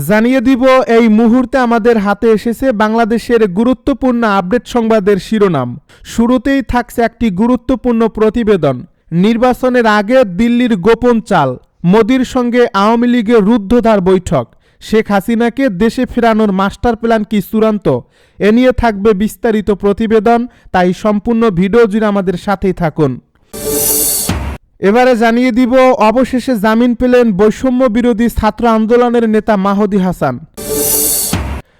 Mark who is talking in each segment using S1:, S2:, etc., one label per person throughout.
S1: জানিয়ে দিব এই মুহূর্তে আমাদের হাতে এসেছে বাংলাদেশের গুরুত্বপূর্ণ আপডেট সংবাদের শিরোনাম। শুরুতেই থাকছে একটি গুরুত্বপূর্ণ প্রতিবেদন। নির্বাচনের আগে দিল্লির গোপন চাল, মোদির সঙ্গে আওয়ামী লীগের রুদ্ধদ্বার বৈঠক, শেখ হাসিনাকে দেশে ফেরানোর মাস্টার প্ল্যান কি চূড়ান্ত? এ নিয়ে থাকবে বিস্তারিত প্রতিবেদন, তাই সম্পূর্ণ ভিডিও জুড়ে আমাদের সাথেই থাকুন। এবারে জানিয়ে দিব, অবশেষে জামিন পেলেন বৈষম্য বিরোধী ছাত্র আন্দোলনের নেতা মাহদী হাসান।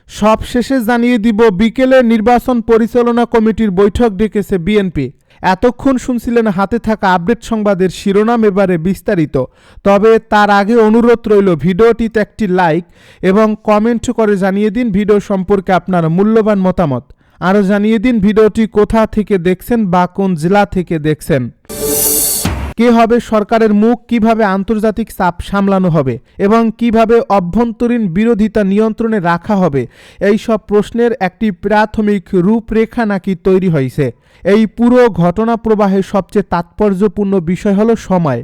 S1: সব শেষে জানিয়ে দিব, বিকেলে নির্বাচন পরিচালনা কমিটির বৈঠক ডেকেছে বিএনপি। এতক্ষণ শুনছিলেন হাতে থাকা আপডেট সংবাদের শিরোনাম, এবারে বিস্তারিত। তবে তার আগে অনুরোধ রইল, ভিডিওটিতে একটি লাইক এবং কমেন্ট করে জানিয়ে দিন ভিডিও সম্পর্কে আপনার মূল্যবান মতামত। আরও জানিয়ে দিন ভিডিওটি কোথা থেকে দেখছেন বা কোন জেলা থেকে দেখছেন। কে হবে সরকারের মুখ, কিভাবে আন্তর্জাতিক চাপ সামলানো হবে এবং কিভাবে অভ্যন্তরীণ বিরোধিতা নিয়ন্ত্রণে রাখা হবে, এই সব প্রশ্নের একটি প্রাথমিক রূপরেখা নাকি তৈরি হয়েছে। এই পুরো ঘটনা প্রবাহে সবচেয়ে তাৎপর্যপূর্ণ বিষয় হলো সময়।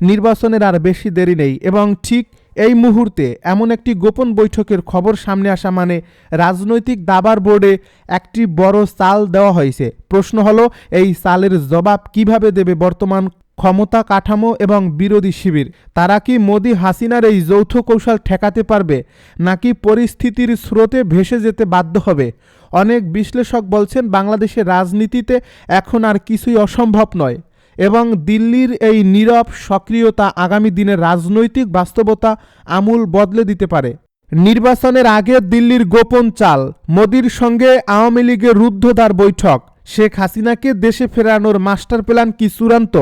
S1: নির্বাচনের আর বেশি দেরি নেই এবং ঠিক এই মুহূর্তে এমন একটি গোপন বৈঠকের খবর সামনে আসা মানে রাজনৈতিক দাবার বোর্ডে একটি বড় চাল দেওয়া হয়েছে। প্রশ্ন হলো, এই চালের জবাব কিভাবে দেবে বর্তমান ক্ষমতা কাঠামো এবং বিরোধী শিবির? তারা কি মোদি হাসিনার এই যৌথ কৌশল ঠেকাতে পারবে, নাকি পরিস্থিতির স্রোতে ভেসে যেতে বাধ্য হবে? অনেক বিশ্লেষক বলছেন, বাংলাদেশের রাজনীতিতে এখন আর কিছুই অসম্ভব নয় এবং দিল্লির এই নীরব সক্রিয়তা আগামী দিনের রাজনৈতিক বাস্তবতা আমূল বদলে দিতে পারে। নির্বাচনের আগে দিল্লির গোপন চাল, মোদির সঙ্গে আওয়ামী লীগের রুদ্ধদ্বার বৈঠক, শেখ হাসিনাকে দেশে ফেরানোর মাস্টার প্ল্যান কি চূড়ান্ত?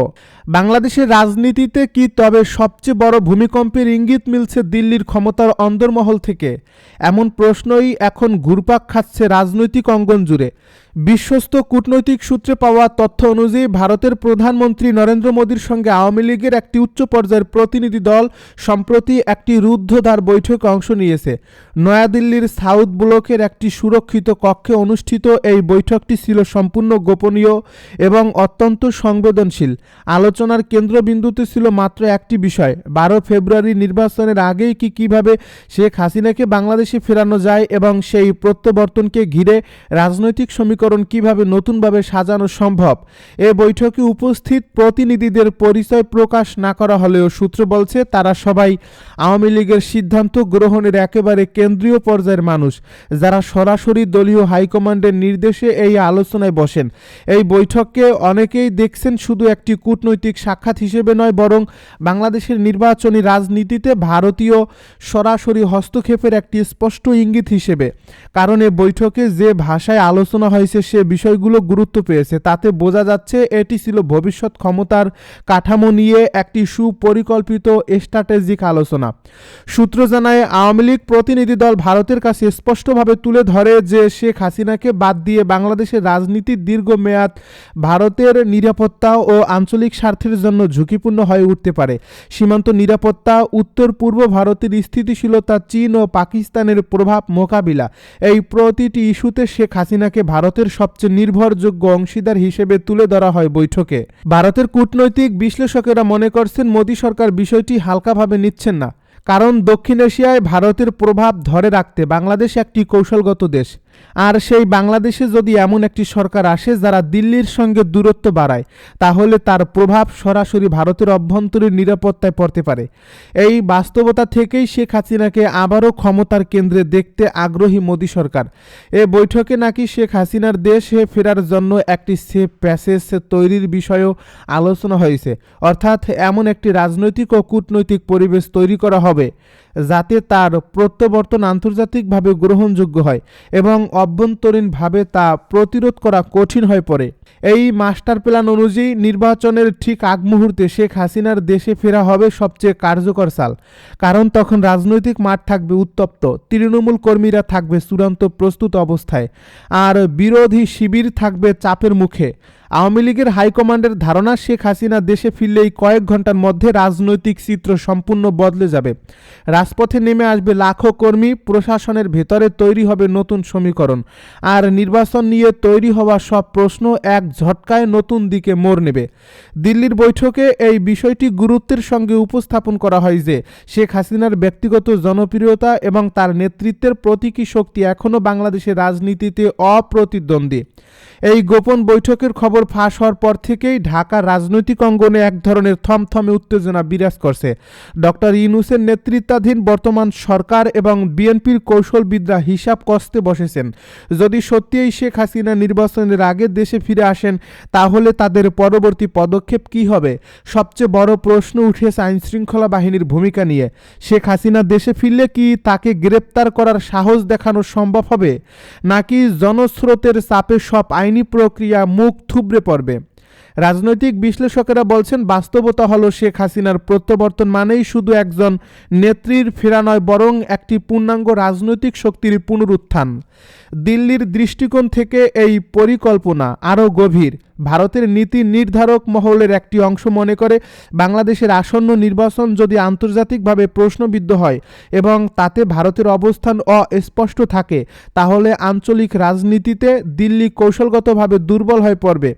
S1: বাংলাদেশের রাজনীতিতে কি তবে সবচেয়ে বড় ভূমিকম্পের ইঙ্গিত মিলছে দিল্লির ক্ষমতার অন্দরমহল থেকে? এমন প্রশ্নই এখন ঘুরপাক খাচ্ছে রাজনৈতিক অঙ্গন জুড়ে। বিশ্বস্ত কূটনৈতিক সূত্রে পাওয়া তথ্য অনুযায়ী, ভারতের প্রধানমন্ত্রী নরেন্দ্র মোদীর সঙ্গে আওয়ামী লীগের একটি উচ্চ পর্যায়ের প্রতিনিধি দল সম্প্রতি একটি রুদ্ধদ্বার বৈঠকে অংশ নিয়েছে। নয়াদিল্লির সাউথ ব্লকের একটি সুরক্ষিত কক্ষে অনুষ্ঠিত এই বৈঠকটি ছিল সম্পূর্ণ গোপনীয় এবং অত্যন্ত সংবেদনশীল। আলোচনার কেন্দ্রবিন্দুতে ছিল মাত্র একটি বিষয়, 12 ফেব্রুয়ারি নির্বাচনের আগেই কিভাবে শেখ হাসিনাকে বাংলাদেশে ফেরানো যায় এবং সেই প্রত্যাবর্তনকে ঘিরে রাজনৈতিক সমীকরণ কিভাবে নতুনভাবে সাজানো সম্ভব। এ বৈঠকে উপস্থিত প্রতিনিধিদের পরিচয় প্রকাশ না করা হলেও সূত্র বলছে, তারা সবাই আওয়ামী লীগের সিদ্ধান্ত গ্রহণের একেবারে কেন্দ্রীয় পর্যায়ের মানুষ, যারা সরাসরি দলীয় হাইকমান্ডের নির্দেশে এই আলোচনায় বসেন। এই বৈঠককে অনেকেই দেখছেন শুধু একটি কূটনৈতিক সাক্ষাৎ হিসেবে নয়, বরং বাংলাদেশের নির্বাচনী রাজনীতিতে ভারতীয় সরাসরি হস্তক্ষেপের একটি স্পষ্ট ইঙ্গিত হিসেবে। কারণ এ বৈঠকে যে ভাষায় আলোচনা হয়েছে সে বিষয়গুলো গুরুত্ব পেয়েছে। তাতে বোঝা যাচ্ছে এটি ছিল ভবিষ্যৎ ক্ষমতার কাঠামো নিয়ে একটি সুপরিকল্পিত স্ট্র্যাটেজিক আলোচনা। সূত্র জানায়, আওয়ামী লীগ প্রতিনিধি দল ভারতের কাছে স্পষ্টভাবে তুলে ধরে যে শেখ হাসিনাকে বাদ দিয়ে বাংলাদেশের রাজনীতির দীর্ঘমেয়াদ ভারতের নিরাপত্তা ও আঞ্চলিক স্বার্থের জন্য ঝুঁকিপূর্ণ হয়ে উঠতে পারে। সীমান্ত নিরাপত্তা, উত্তর পূর্ব ভারতের স্থিতিশীলতা, চীন ও পাকিস্তানের প্রভাব মোকাবিলা, এই প্রতিটি ইস্যুতে শেখ হাসিনাকে ভারতের সবচেয়ে নির্ভরযোগ্য অংশীদার হিসেবে তুলে ধরা হয় বৈঠকে। ভারতের কূটনৈতিক বিশ্লেষকেরা মনে করছেন, মোদী সরকার বিষয়টি হালকাভাবে নিচ্ছেন না। কারণ দক্ষিণ এশিয়ায় ভারতের প্রভাব ধরে রাখতে বাংলাদেশ একটি কৌশলগত দেশ। আর সেই বাংলাদেশে যদি এমন একটি সরকার আসে যারা দিল্লির সঙ্গে দূরত্ব বাড়ায়, তাহলে তার প্রভাব সরাসরি ভারতের অভ্যন্তরীণ নিরাপত্তায় পড়তে পারে। এই বাস্তবতা থেকেই শেখ হাসিনাকে আবারও ক্ষমতার কেন্দ্রে দেখতে আগ্রহী মোদী সরকার। এ বৈঠকে নাকি শেখ হাসিনার দেশে ফেরার জন্য একটি সেফ প্যাসেজ তৈরির বিষয়েও আলোচনা হয়েছে। অর্থাৎ এমন একটি রাজনৈতিক ও কূটনৈতিক পরিবেশ তৈরি করা হবে যাতে তার প্রত্যাবর্তন আন্তর্জাতিকভাবে গ্রহণযোগ্য হয় এবং অভ্যন্তরীণভাবে তা প্রতিরোধ করা কঠিন হয়ে পড়ে। এই মাস্টার প্ল্যান অনুযায়ী নির্বাচনের ঠিক আগ মুহূর্তে শেখ হাসিনার দেশে ফেরা হবে সবচেয়ে কার্যকর চাল। কারণ তখন রাজনৈতিক মাঠ থাকবে উত্তপ্ত, তৃণমূল কর্মীরা থাকবে চূড়ান্ত প্রস্তুত অবস্থায়, আর বিরোধী শিবির থাকবে চাপের মুখে। আওয়ামী লীগের হাইকমান্ডের ধারণা শেখ হাসিনা দেশে ফিরলেই কয়েক ঘন্টার মধ্যে রাজনৈতিক চিত্র সম্পূর্ণ বদলে যাবে। রাজপথে নেমে আসবে লাখো কর্মী, প্রশাসনের ভেতরে তৈরি হবে নতুন সমীকরণ, আর নির্বাচন নিয়ে তৈরি হওয়া সব প্রশ্ন এক ঝটকায় নতুন দিকে মোড় নেবে। দিল্লির বৈঠকে এই বিষয়টি গুরুত্বের সঙ্গে উপস্থাপন করা হয় যে শেখ হাসিনার ব্যক্তিগত জনপ্রিয়তা এবং তার নেতৃত্বের প্রতীকী শক্তি এখনও বাংলাদেশের রাজনীতিতে অপ্রতিদ্বন্দ্বী। এই গোপন বৈঠকের খবর ফাঁস হওয়ার পর থেকেই ঢাকার রাজনৈতিক অঙ্গনে এক ধরনের থমথমে উত্তেজনা বিরাজ করছে। ডক্টর ইউনূসের নেতৃত্বাধীন বর্তমান সরকার এবং বিএনপির কৌশলবিদরা হিসাব কষতে বসেছেন। যদি সত্যিই শেখ হাসিনা নির্বাচনের আগে দেশে ফিরে আসেন, তাহলে তাদের পরবর্তী পদক্ষেপ কী হবে? সবচেয়ে বড় প্রশ্ন উঠেছে আইনশৃঙ্খলা বাহিনীর ভূমিকা নিয়ে। শেখ হাসিনা দেশে ফিরলে কি তাকে গ্রেপ্তার করার সাহস দেখানো সম্ভব হবে, নাকি জনস্রোতের চাপে সব আইনি প্রক্রিয়া মুখ থুবড়ে পড়বে? রাজনৈতিক বিশ্লেষকেরা বলছেন, বাস্তবতা হলো শেখ হাসিনার প্রত্যাবর্তন মানেই শুধু একজন নেত্রীর ফেরা নয়, বরং একটি পূর্ণাঙ্গ রাজনৈতিক শক্তির পুনরুত্থান। দিল্লির দৃষ্টিকোণ থেকে এই পরিকল্পনা আরও গভীর। ভারতের নীতি নির্ধারক মহলের একটি অংশ মনে করে, বাংলাদেশের আসন্ন নির্বাচন যদি আন্তর্জাতিকভাবে প্রশ্নবিদ্ধ হয় এবং তাতে ভারতের অবস্থান অস্পষ্ট থাকে, তাহলে আঞ্চলিক রাজনীতিতে দিল্লি কৌশলগতভাবে দুর্বল হয়ে পড়বে।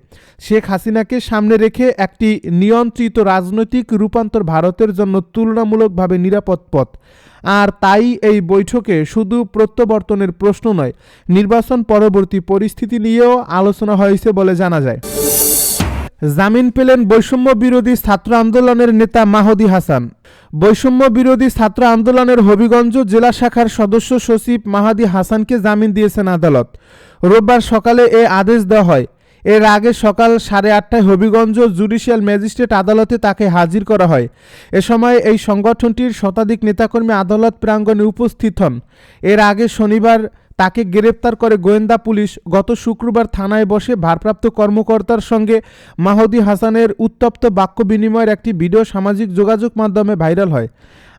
S1: শেখ হাসিনাকে সামনে রেখে একটি নিয়ন্ত্রিত রাজনৈতিক রূপান্তর ভারতের জন্য তুলনামূলকভাবে নিরাপদ পথ। আর তাই এই বৈঠকে শুধু প্রত্যাবর্তনের প্রশ্ন নয়, নির্বাচন পরবর্তী পরিস্থিতি নিয়েও আলোচনা হয়েছে বলে জানা যায়। জামিন পেলেন বৈষম্য বিরোধী ছাত্র আন্দোলনের নেতা মাহদী হাসান। বৈষম্য বিরোধী ছাত্র আন্দোলনের হবিগঞ্জ জেলা শাখার সদস্য সচিব মাহদী হাসানকে জামিন দিয়েছেন আদালত। রোববার সকালে এ আদেশ দেওয়া হয়। এর আগে সকাল 8:30টায় হবিগঞ্জ জুডিশিয়াল ম্যাজিস্ট্রেট আদালতে তাকে হাজির করা হয়। এ সময় এই সংগঠনটির শতাধিক নেতাকর্মী আদালত প্রাঙ্গণে উপস্থিত হন। এর আগে শনিবার তাকে গ্রেপ্তার করে গোয়েন্দা পুলিশ। গত শুক্রবার থানায় বসে ভারপ্রাপ্ত কর্মকর্তার সঙ্গে মাহদী হাসানের উত্তপ্ত বাক্য বিনিময়ের একটি ভিডিও সামাজিক যোগাযোগ মাধ্যমে ভাইরাল হয়।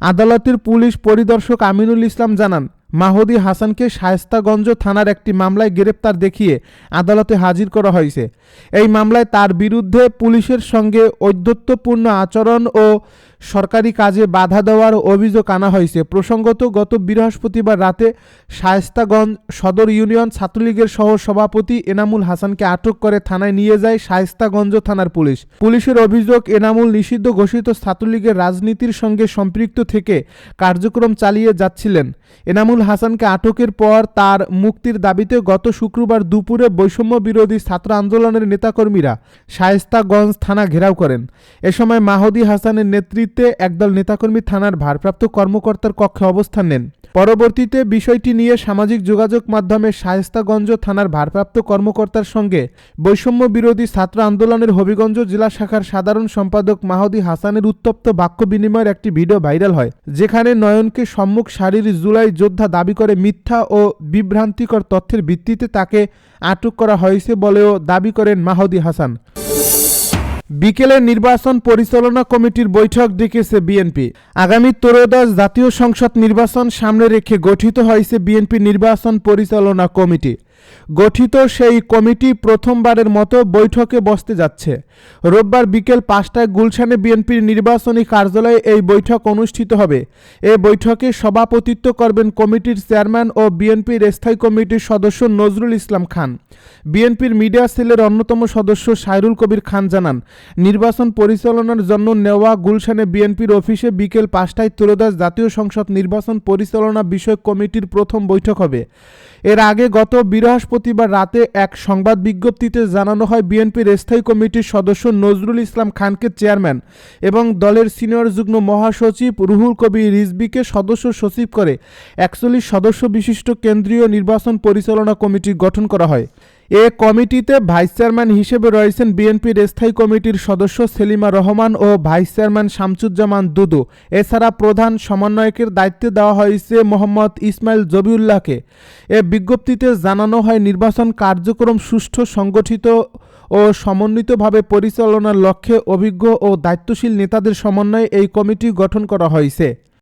S1: আদালতের পুলিশ পরিদর্শক আমিনুল ইসলাম জানান, মাহদী হাসানকে শায়েস্তাগঞ্জ থানার একটি মামলায় গ্রেপ্তার দেখিয়ে আদালতে হাজির করা হয়েছে। এই মামলায় তার বিরুদ্ধে পুলিশের সঙ্গে ঔদ্ধত্যপূর্ণ আচরণ ও সরকারি কাজে বাধা দেওয়ার অভিযোগ আনা হয়েছে। প্রসঙ্গত, গত বৃহস্পতিবার রাতে শায়েস্তাগঞ্জ সদর ইউনিয়ন ছাত্রলীগের সহ সভাপতি এনামুল হাসানকে আটক করে থানায় নিয়ে যায় শায়েস্তাগঞ্জ থানার পুলিশ। পুলিশের অভিযোগ, এনামুল নিষিদ্ধ ঘোষিত ছাত্রলীগের রাজনীতির সঙ্গে সম্পৃক্ত থেকে কার্যক্রম চালিয়ে যাচ্ছিলেন। এনামুল হাসানকে আটকের পর তার মুক্তির দাবিতে গত শুক্রবার দুপুরে বৈষম্য বিরোধী ছাত্র আন্দোলনের নেতাকর্মীরা শায়েস্তাগঞ্জ থানা ঘেরাও করেন। এ সময় মাহদী হাসানের নেতৃত্বে একদল নেতাকর্মী থানার ভারপ্রাপ্ত কর্মকর্তার কক্ষে অবস্থান নেন। পরবর্তীতে বিষয়টি নিয়ে সামাজিক যোগাযোগ মাধ্যমে শায়েস্তাগঞ্জ থানার ভারপ্রাপ্ত কর্মকর্তার সঙ্গে বৈষম্য বিরোধী ছাত্র আন্দোলনের হবিগঞ্জ জেলা শাখার সাধারণ সম্পাদক মাহদী হাসানের উত্তপ্ত বাক্য বিনিময়ের একটি ভিডিও ভাইরাল হয়, যেখানে নয়নকে সম্মুখ সারির জুলাই যোদ্ধা দাবি করে মিথ্যা ও বিভ্রান্তিকর তথ্যের ভিত্তিতে তাকে আটক করা হয়েছে বলেও দাবি করেন মাহদী হাসান। বিকেলে নির্বাচন পরিচালনা কমিটির বৈঠক ডেকেছে বিএনপি। আগামী ত্রয়োদশ জাতীয় সংসদ নির্বাচন সামনে রেখে গঠিত হয়েছে বিএনপি নির্বাচন পরিচালনা কমিটি। গঠিত সেই কমিটি প্রথমবারের মতো বৈঠকে বসতে যাচ্ছে। রোববার বিকেল 5টায় গুলশানে বিএনপির নির্বাচনী কার্যালয়ে এই বৈঠক অনুষ্ঠিত হবে। এ বৈঠকে সভাপতিত্ব করবেন কমিটির চেয়ারম্যান ও বিএনপির স্থায়ী কমিটির সদস্য নজরুল ইসলাম খান। বিএনপির মিডিয়া সেলের অন্যতম সদস্য সাইরুল কবির খান জানান, নির্বাচন পরিচালনার জন্য নেওয়া গুলশানে বিএনপির অফিসে বিকেল 5টায় ত্রয়োদশ জাতীয় সংসদ নির্বাচন পরিচালনা বিষয়ক কমিটির প্রথম বৈঠক হবে। এর আগে গত বৃহস্পতিবার রাতে এক সংবাদ বিজ্ঞপ্তিতে জানানো হয়, বিএনপির স্থায়ী কমিটির সদস্য নজরুল ইসলাম খানকে চেয়ারম্যান এবং দলের সিনিয়র যুগ্ম মহাসচিব রুহুল কবির রিজভীকে সদস্য সচিব করে 41 সদস্য বিশিষ্ট কেন্দ্রীয় নির্বাচন পরিচালনা কমিটি গঠন করা হয়। এ কমিটিতে ভাইস চেয়ারম্যান হিসেবে রয়েছেন বিএনপির স্থায়ী কমিটির সদস্য সেলিমা রহমান ও ভাইস চেয়ারম্যান শামসুজ্জামান দুদু। এছাড়া প্রধান সমন্বয়কের দায়িত্বে দেওয়া হয়েছে মোহাম্মদ ইসমাইল জবিউল্লাহকে। এ বিজ্ঞপ্তিতে জানানো হয়, নির্বাচন কার্যক্রম সুষ্ঠু, সংগঠিত ও সমন্বিতভাবে পরিচালনার লক্ষ্যে অভিজ্ঞ ও দায়িত্বশীল নেতাদের সমন্বয়ে এই কমিটি গঠন করা হয়েছে।